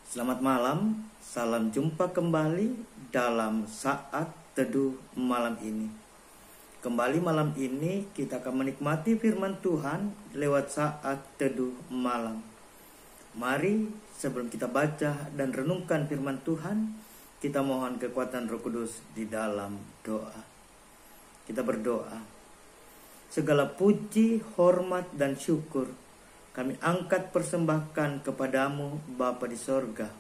Selamat malam, salam jumpa kembali dalam saat teduh malam ini. Kembali malam ini kita akan menikmati firman Tuhan lewat saat teduh malam. Mari sebelum kita baca dan renungkan firman Tuhan, kita mohon kekuatan Roh Kudus di dalam doa. Kita berdoa. Segala puji, hormat dan syukur kami angkat persembahkan kepadamu Bapa di sorga.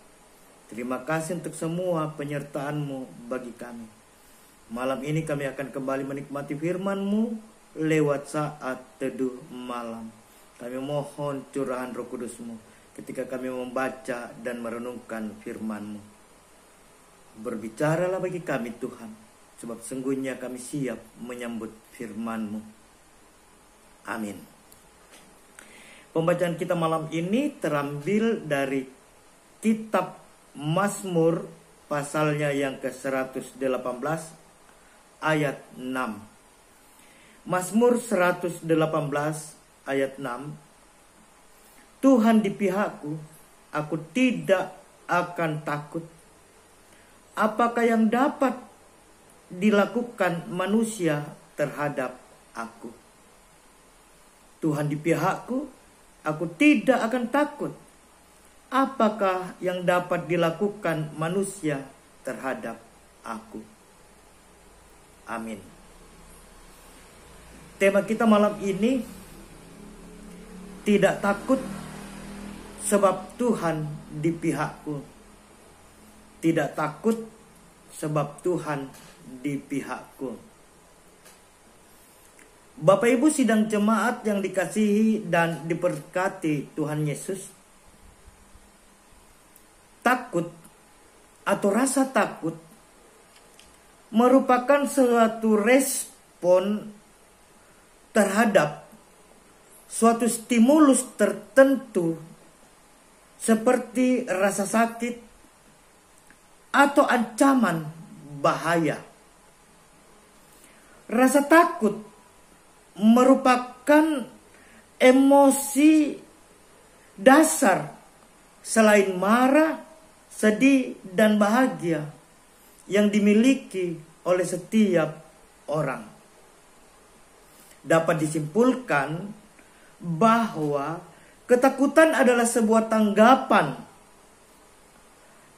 Terima kasih untuk semua penyertaan-Mu bagi kami. Malam ini kami akan kembali menikmati firman-Mu lewat saat teduh malam. Kami mohon curahan Roh Kudus-Mu ketika kami membaca dan merenungkan firman-Mu. Berbicaralah bagi kami Tuhan, sebab sungguhnya kami siap menyambut firman-Mu. Amin. Pembacaan kita malam ini terambil dari kitab Mazmur pasalnya yang ke-118 ayat 6. Mazmur 118 ayat 6. Tuhan di pihakku, aku tidak akan takut. Apakah yang dapat dilakukan manusia terhadap aku? Tuhan di pihakku, aku tidak akan takut. Apakah yang dapat dilakukan manusia terhadap aku? Amin. Tema kita malam ini, tidak takut sebab Tuhan di pihakku. Tidak takut sebab Tuhan di pihakku. Bapak Ibu sidang jemaat yang dikasihi dan diberkati Tuhan Yesus. Takut atau rasa takut merupakan suatu respon terhadap suatu stimulus tertentu seperti rasa sakit atau ancaman bahaya. Rasa takut merupakan emosi dasar selain marah, sedih, dan bahagia yang dimiliki oleh setiap orang. Dapat disimpulkan bahwa ketakutan adalah sebuah tanggapan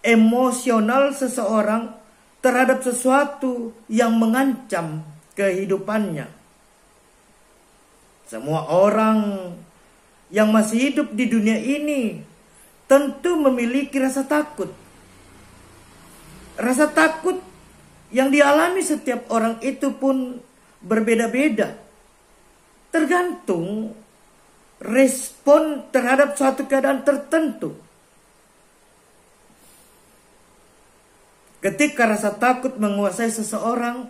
emosional seseorang terhadap sesuatu yang mengancam kehidupannya. Semua orang yang masih hidup di dunia ini tentu memiliki rasa takut. Rasa takut yang dialami setiap orang itu pun berbeda-beda. Tergantung respon terhadap suatu keadaan tertentu. Ketika rasa takut menguasai seseorang,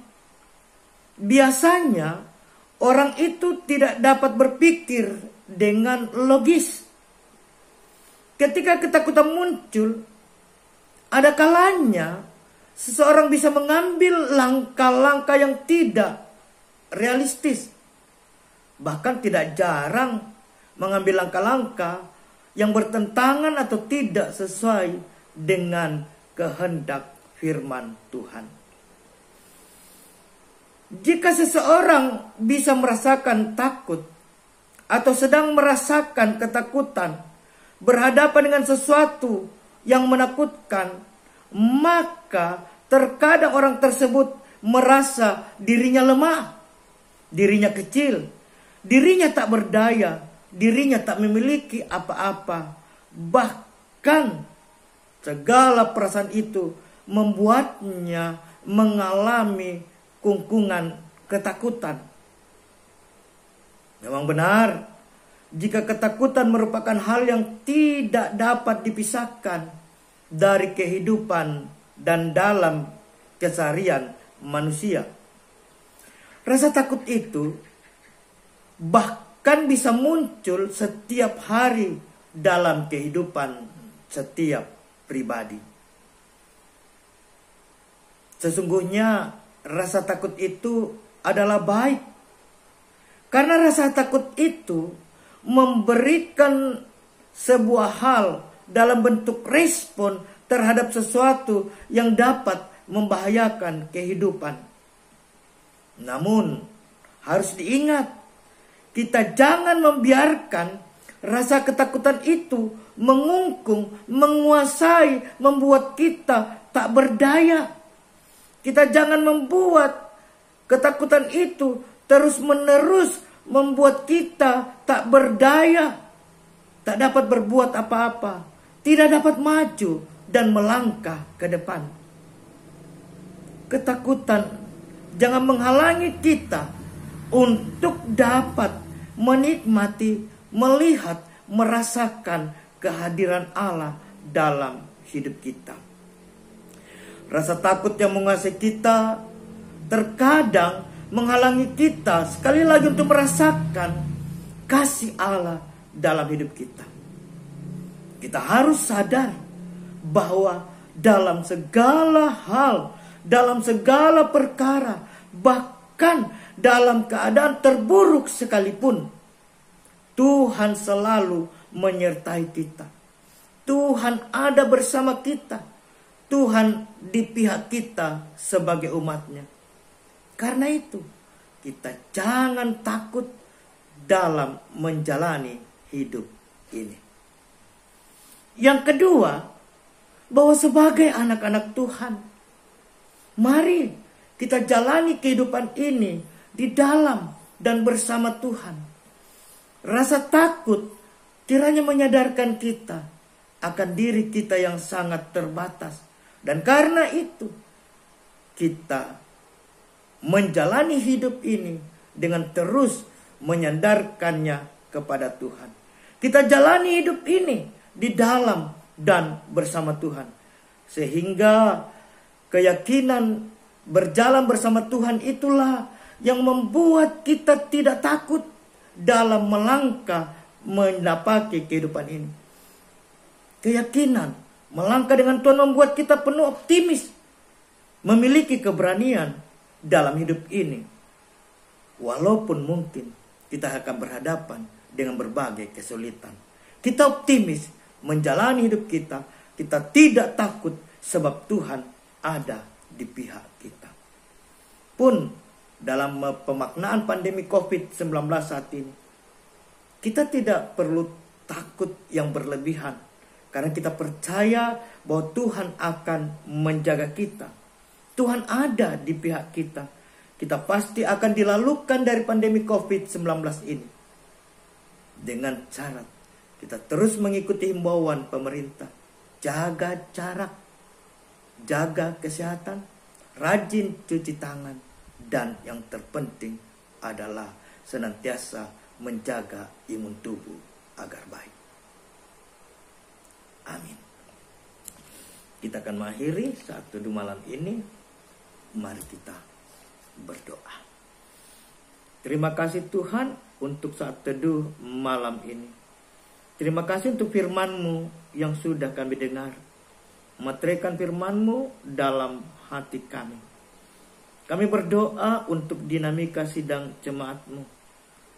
biasanya orang itu tidak dapat berpikir dengan logis. Ketika ketakutan muncul, ada kalanya seseorang bisa mengambil langkah-langkah yang tidak realistis. Bahkan tidak jarang mengambil langkah-langkah yang bertentangan atau tidak sesuai dengan kehendak firman Tuhan. Jika seseorang bisa merasakan takut atau sedang merasakan ketakutan berhadapan dengan sesuatu yang menakutkan, maka terkadang orang tersebut merasa dirinya lemah, dirinya kecil, dirinya tak berdaya, dirinya tak memiliki apa-apa. Bahkan segala perasaan itu membuatnya mengalami kungkungan ketakutan. Memang benar, jika ketakutan merupakan hal yang tidak dapat dipisahkan dari kehidupan dan dalam keseharian manusia. Rasa takut itu bahkan bisa muncul setiap hari dalam kehidupan setiap pribadi. Sesungguhnya rasa takut itu adalah baik. Karena rasa takut itu memberikan sebuah hal dalam bentuk respon terhadap sesuatu yang dapat membahayakan kehidupan. Namun harus diingat, kita jangan membiarkan rasa ketakutan itu mengungkung, menguasai, membuat kita tak berdaya. Kita jangan membuat ketakutan itu terus-menerus membuat kita tak berdaya, tak dapat berbuat apa-apa, tidak dapat maju dan melangkah ke depan. Ketakutan jangan menghalangi kita untuk dapat menikmati, melihat, merasakan kehadiran Allah dalam hidup kita. Rasa takut yang menguasai kita terkadang menghalangi kita sekali lagi untuk merasakan kasih Allah dalam hidup kita. Kita harus sadar bahwa dalam segala hal, dalam segala perkara, bahkan dalam keadaan terburuk sekalipun, Tuhan selalu menyertai kita. Tuhan ada bersama kita. Tuhan di pihak kita sebagai umatnya. Karena itu, kita jangan takut dalam menjalani hidup ini. Yang kedua, bahwa sebagai anak-anak Tuhan, mari kita jalani kehidupan ini di dalam dan bersama Tuhan. Rasa takut kiranya menyadarkan kita akan diri kita yang sangat terbatas. Dan karena itu, kita menjalani hidup ini dengan terus menyandarkannya kepada Tuhan. Kita jalani hidup ini di dalam dan bersama Tuhan. Sehingga keyakinan berjalan bersama Tuhan itulah yang membuat kita tidak takut dalam melangkah mendapati kehidupan ini. Keyakinan melangkah dengan Tuhan membuat kita penuh optimis, memiliki keberanian dalam hidup ini. Walaupun mungkin kita akan berhadapan dengan berbagai kesulitan, kita optimis menjalani hidup kita. Kita tidak takut sebab Tuhan ada di pihak kita. Pun dalam pemaknaan pandemi COVID-19 saat ini, kita tidak perlu takut yang berlebihan. Karena kita percaya bahwa Tuhan akan menjaga kita. Tuhan ada di pihak kita. Kita pasti akan dilalukan dari pandemi COVID-19 ini. Dengan syarat kita terus mengikuti himbauan pemerintah. Jaga jarak, jaga kesehatan, rajin cuci tangan. Dan yang terpenting adalah senantiasa menjaga imun tubuh agar baik. Amin. Kita akan mengakhiri saat teduh malam ini. Mari kita berdoa. Terima kasih Tuhan untuk saat teduh malam ini. Terima kasih untuk firman-Mu yang sudah kami dengar. Meteraikan firman-Mu dalam hati kami. Kami berdoa untuk dinamika sidang jemaat-Mu.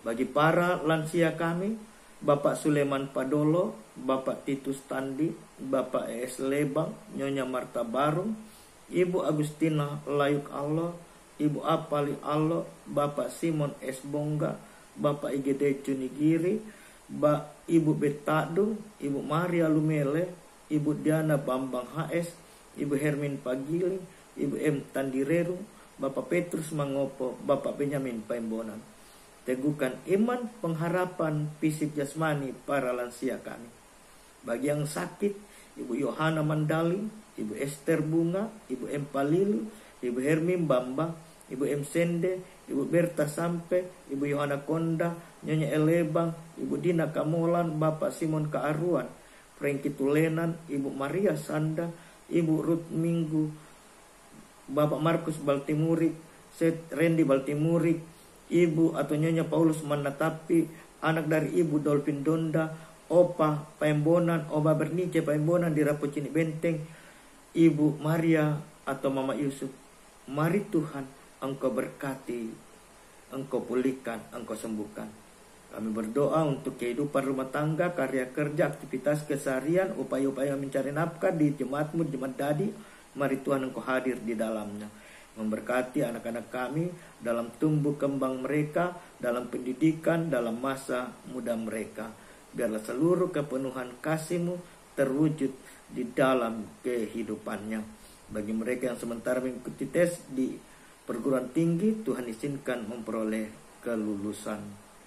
Bagi para lansia kami, Bapak Suleman Padolo, Bapak Titus Tandi, Bapak ES Lebang, Nyonya Marta Barung, Ibu Agustina Layuk Allah, Ibu Apali Allah, Bapak Simon S. Bongga, Bapak IGD Cunigiri, Ibu Betadung, Ibu Maria Lumele, Ibu Diana Bambang HS, Ibu Hermin Pagiling, Ibu M. Tandireru, Bapak Petrus Mangopo, Bapak Benyamin Paimbonan. Teguhkan iman, pengharapan, fisik jasmani para lansia kami. Bagi yang sakit, Ibu Yohana Mandali, Ibu Esther Bunga, Ibu M. Palilu, Ibu Hermin Bambang, Ibu M. Sende, Ibu Berta Sampe, Ibu Yohana Konda, Nyonya Elebang, Ibu Dina Kamolan, Bapak Simon Kaaruan, Franky Tulenan, Ibu Maria Sanda, Ibu Ruth Minggu, Bapak Markus Baltimurik, Seth Randy Baltimurik, Ibu atau Nyonya Paulus Manatapi, anak dari Ibu Dolphin Donda, Opa Paimbonan, Oba Bernice Paimbonan di Rapucini Benteng, Ibu Maria atau Mama Yusuf. Mari Tuhan, Engkau berkati, Engkau pulihkan, Engkau sembuhkan. Kami berdoa untuk kehidupan rumah tangga, karya kerja, aktivitas keseharian, upaya-upaya mencari nafkah di jemaatmu, jemaat Dadi. Mari Tuhan Engkau hadir di dalamnya. Memberkati anak-anak kami dalam tumbuh kembang mereka, dalam pendidikan, dalam masa muda mereka. Biarlah seluruh kepenuhan kasih-Mu terwujud di dalam kehidupannya. Bagi mereka yang sementara mengikuti tes di perguruan tinggi, Tuhan izinkan memperoleh kelulusan.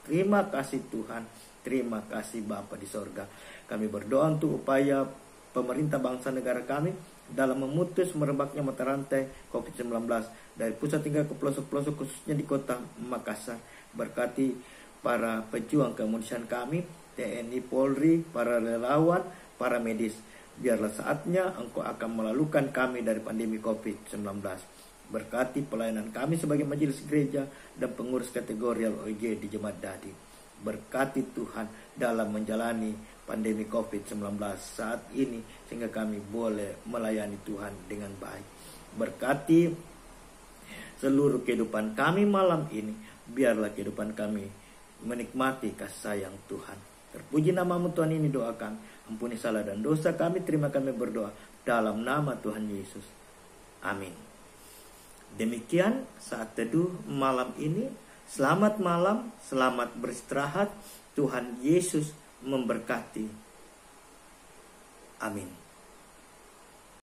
Terima kasih Tuhan, terima kasih Bapa di sorga. Kami berdoa untuk upaya pemerintah bangsa negara kami dalam memutus merebaknya mata rantai COVID-19 dari pusat hingga ke pelosok-pelosok, khususnya di kota Makassar. Berkati para pejuang kemanusiaan kami, TNI, Polri, para relawan, para medis. Biarlah saatnya Engkau akan melalukan kami dari pandemi COVID-19. Berkati pelayanan kami sebagai majelis gereja dan pengurus kategorial OIG di Jemaat Dadi. Berkati Tuhan dalam menjalani pandemi COVID-19 saat ini, sehingga kami boleh melayani Tuhan dengan baik. Berkati seluruh kehidupan kami malam ini. Biarlah kehidupan kami menikmati kasih sayang Tuhan. Terpuji nama-Mu Tuhan, ini doakan. Ampuni salah dan dosa kami, terima kami berdoa dalam nama Tuhan Yesus. Amin. Demikian saat teduh malam ini. Selamat malam, selamat beristirahat. Tuhan Yesus memberkati. Amin.